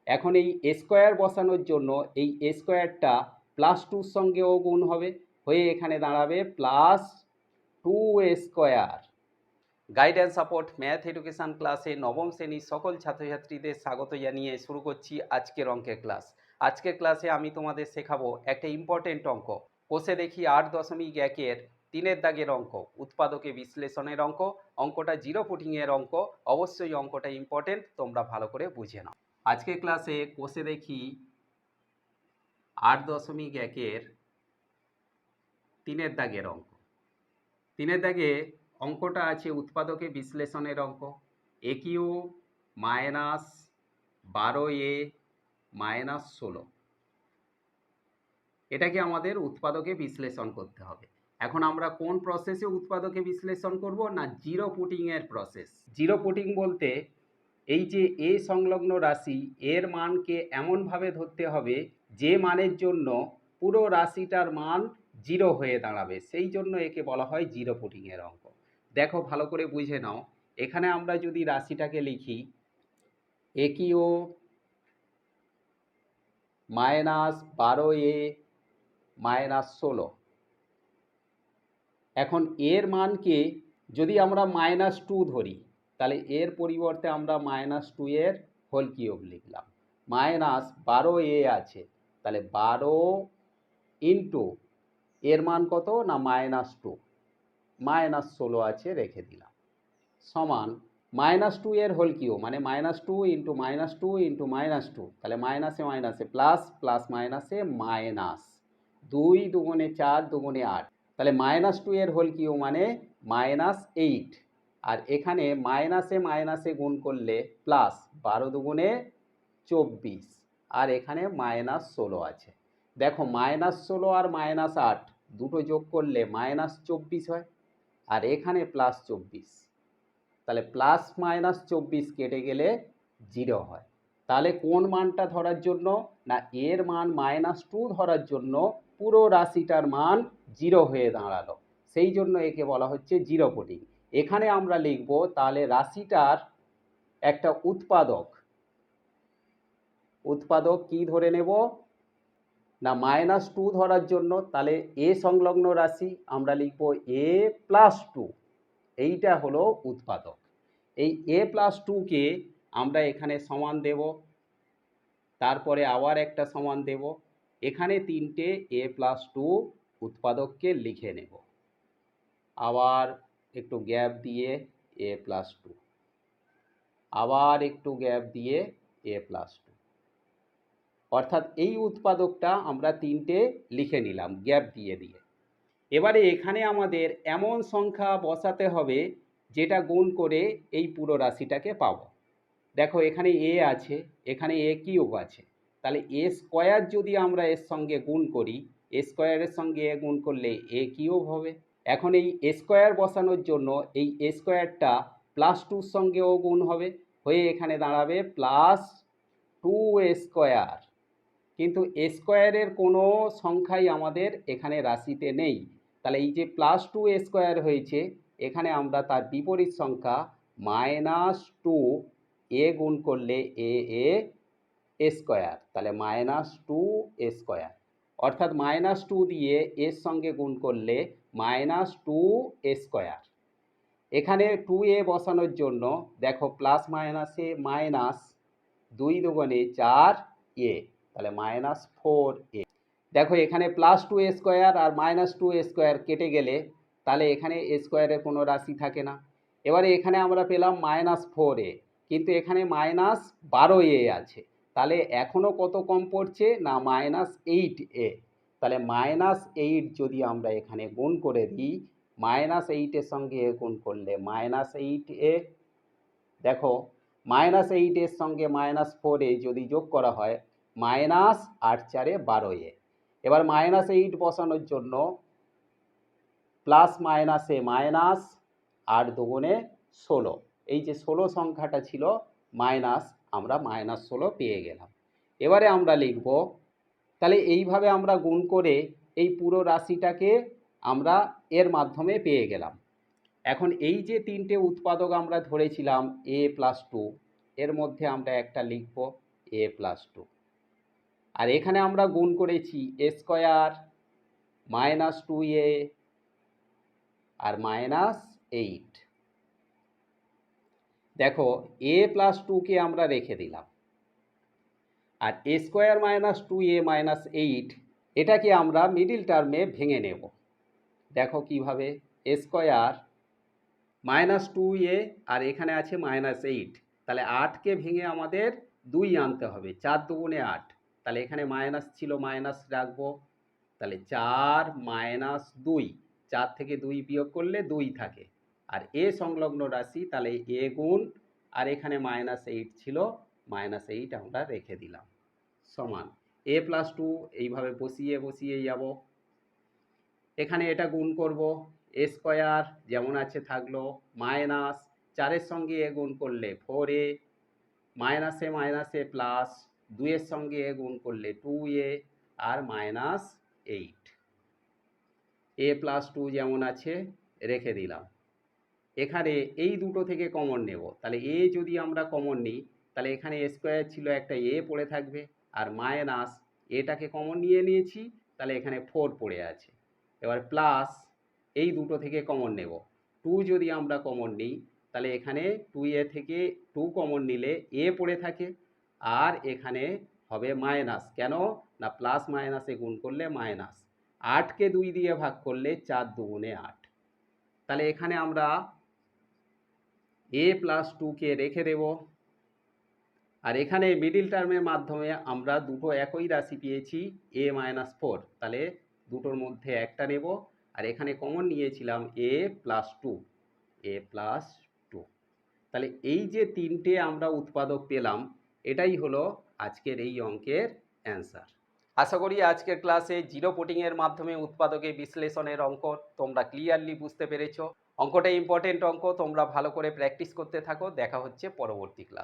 এখন এই স্কোয়ার বসানোর জন্য এই স্কোয়ারটা +2 সঙ্গেও গুণ হবে, হয়ে এখানে দাঁড়াবে +2 square. Guidance support math education ক্লাসে নবম শ্রেণীর সকল ছাত্রছাত্রীদের স্বাগত জানিয়ে শুরু করছি আজকের অঙ্কের ক্লাস। আজকের ক্লাসে আমি তোমাদের শেখাবো একটা ইম্পর্টেন্ট অঙ্ক। কোষে দেখি 8.1-এর 3-এর দাগের অঙ্ক, উৎপাদকে বিশ্লেষণের অঙ্ক। অঙ্কটা জিরো পুটিংয়ের অঙ্ক। অবশ্যই অঙ্কটা ইম্পর্টেন্ট, তোমরা ভালো করে বুঝে নাও। আজকের ক্লাসে কোষে দেখি 8.1-এর 3-এর দাগের অঙ্ক। 3-এর দাগে অঙ্কটা আছে উৎপাদকে বিশ্লেষণের অঙ্ক। a³ - 12a - 16, এটাকে আমাদের উৎপাদকে বিশ্লেষণ করতে হবে। এখন আমরা কোন প্রসেসে উৎপাদকে বিশ্লেষণ করব না, জিরো পুটিংয়ের প্রসেস। জিরো পুটিং বলতে এই যে এ সংলগ্ন রাশি, এর মানকে এমনভাবে ধরতে হবে যে মানের জন্য পুরো রাশিটার মান জিরো হয়ে দাঁড়াবে, সেই জন্য একে বলা হয় জিরো পুটিংয়ের অঙ্ক। দেখো ভালো করে বুঝে নাও, এখানে আমরা যদি রাশিটাকে লিখি a³ - 12a - 16, এখন এর মানকে যদি আমরা -2 ধরি, তাহলে এর পরিবর্তে আমরা -2 এর হোল কিউব লিখলাম। -12a আছে, তাহলে 12 ইন্টু এর মান কত না -2, -16 আছে রেখে দিলাম, সমান -2 এর হোল কিউব মানে -2 ইন্টু -2 ইন্টু -2, তাহলে মাইনাসে মাইনাসে প্লাস, প্লাস মাইনাসে মাইনাস, 2 দুগুণে 4 দুগুণে 8, তাহলে -2 এর হোল কিউব মানে -8, আর এখানে মাইনাসে মাইনাসে গুণ করলে প্লাস, 12 দুগুণে 24, আর এখানে -16 আছে। দেখো -16 আর -8 দুটো যোগ করলে -24 হয়, আর এখানে +24, তাহলে +-24 কেটে গেলে 0 হয়। তাহলে কোন মানটা ধরার জন্য না, এর মান -2 ধরার জন্য পুরো রাশিটার মান 0 হয়ে দাঁড়ালো, সেই জন্য একে বলা হচ্ছে জিরো পুটিং। এখানে আমরা লিখব তাহলে রাশিটার একটা উৎপাদক কি ধরে নেব না, -2 ধরার জন্য তাহলে এ সংলগ্ন রাশি আমরা লিখব a+2, এইটা হলো উৎপাদক। এই a+2কে আমরা এখানে সমান দেব, তারপরে আবার একটা সমান দেব, এখানে 3টে a+2 উৎপাদককে লিখে নেব, আবার একটু গ্যাপ দিয়ে a+2, আবার একটু গ্যাপ দিয়ে a+2, অর্থাৎ এই উৎপাদকটা আমরা 3টে লিখে নিলাম গ্যাপ দিয়ে দিয়ে। এবারে এখানে আমাদের এমন সংখ্যা বসাতে হবে যেটা গুণ করে এই পুরো রাশিটাকে পাবো। দেখো এখানে এ আছে, এখানে a³ আছে, তাহলে a স্কোয়ার যদি আমরা এর সঙ্গে গুণ করি, a স্কোয়ারের সঙ্গে এ গুণ করলে a³ হবে। এখন এই স্কোয়ার বসানোর জন্য এই স্কোয়ারটা +2 সঙ্গেও গুণ হবে, হয়ে এখানে দাঁড়াবে +2 স্কোয়ার। কিন্তু স্কোয়ারের কোনো সংখ্যাই আমাদের এখানে রাশিতে নেই, তাহলে এই যে +2 স্কোয়ার হয়েছে, এখানে আমরা তার বিপরীত সংখ্যা -2 এ গুণ করলে a স্কোয়ার, তাহলে -2 স্কোয়ার, অর্থাৎ -2 দিয়ে এর সঙ্গে গুণ করলে -2 স্কোয়ার। এখানে 2a বসানোর জন্য দেখো প্লাস মাইনাসে মাইনাস, 2 দুগুণে 4a, তাহলে -4a। দেখো এখানে +2 স্কোয়ার আর -2 স্কোয়ার কেটে গেলে তাহলে এখানে স্কোয়ারের কোনো রাশি থাকে না। এবারে এখানে আমরা পেলাম -4a, কিন্তু এখানে -12a আছে, তাহলে এখনও কত কম পড়ছে না -8a, তাহলে -8 যদি আমরা এখানে গুণ করে দিই, -8 এর সঙ্গে এ গুণ করলে -8a, দেখো -8 এর সঙ্গে -4a যদি যোগ করা হয় -8 4 12a। এবার -8 বসানোর জন্য প্লাস মাইনাসে মাইনাস, 8 দুগুণে 16, এই যে 16 সংখ্যাটা ছিল মাইনাস, আমরা -16 পেয়ে গেলাম। এবারে আমরা লিখব, তাহলে এইভাবে আমরা গুণ করে এই পুরো রাশিটাকে আমরা এর মাধ্যমে পেয়ে গেলাম। এখন এই যে 3টে উৎপাদক আমরা ধরেছিলাম a+2, এর মধ্যে আমরা একটা লিখব এ প্লাস টু। আর এখানে আমরা গুণ করেছি এ স্কোয়ার মাইনাস টু এ আর মাইনাস এইট। দেখো এ প্লাস টুকে আমরা রেখে দিলাম, আর এ স্কোয়ার মাইনাস টু এ মাইনাস এইট এটাকে আমরা মিডিল টার্মে ভেঙে নেব। দেখো কিভাবে, এ স্কোয়ার মাইনাস টু এ আর এখানে আছে মাইনাস এইট, তাহলে আটকে ভেঙে আমাদের দুই আনতে হবে, চার দুগুণে আট, তাহলে এখানে মাইনাস ছিল মাইনাস রাখবো, তাহলে চার মাইনাস দুই, চার থেকে দুই বিয়োগ করলে দুই থাকে, আর এ সংলগ্ন রাশি তাহলে এ গুণ, আর এখানে মাইনাস এইট ছিল, মাইনাস এইট আমরা রেখে দিলাম, সমান এ প্লাস টু। এইভাবে বসিয়ে বসিয়ে যাব। এখানে এটা গুণ করব, এ স্কোয়ার যেমন আছে থাকলো, মাইনাস চারের সঙ্গে এ গুণ করলে ফোর এ, মাইনাসে মাইনাসে প্লাস, দুইয়ের সঙ্গে এ গুণ করলে টু এ আর মাইনাস এইট। এ প্লাস টু যেমন আছে রেখে দিলাম। এখানে এই দুটো থেকে কমন নেব, তাহলে এ যদি আমরা কমন নিই তাহলে এখানে এ স্কোয়ার ছিল একটা এ পড়ে থাকবে, আর মাইনাস এটাকে কমন নিয়ে নিয়েছি, তাহলে এখানে ফোর পড়ে আছে। এবার প্লাস এই দুটো থেকে কমন নেব, টু যদি আমরা কমন নিই তাহলে এখানে টু এ থেকে টু কমন নিলে এ পড়ে থাকে, আর এখানে হবে মাইনাস, কেন না প্লাস মাইনাসে গুণ করলে মাইনাস, আটকে দুই দিয়ে ভাগ করলে চার দুগুণে আট, তাহলে এখানে আমরা এ প্লাস টুকে রেখে দেব। আর এখানে মিডিল টার্মের মাধ্যমে আমরা দুটো একই রাশি পেয়েছি, এ মাইনাস ফোর, তাহলে দুটোর মধ্যে একটা নেব, আর এখানে কমন নিয়েছিলাম এ প্লাস টু, এ প্লাস টু। তাহলে এই যে তিনটে আমরা উৎপাদক পেলাম, এটাই হলো আজকের এই অঙ্কের অ্যান্সার। আশা করি আজকের ক্লাসে জিরো পুটিংয়ের মাধ্যমে উৎপাদকে বিশ্লেষণের অঙ্ক তোমরা ক্লিয়ারলি বুঝতে পেরেছো। অঙ্কটা ইম্পর্টেন্ট অঙ্ক, তোমরা ভালো করে প্র্যাকটিস করতে থাকো। দেখা হচ্ছে পরবর্তী ক্লাস।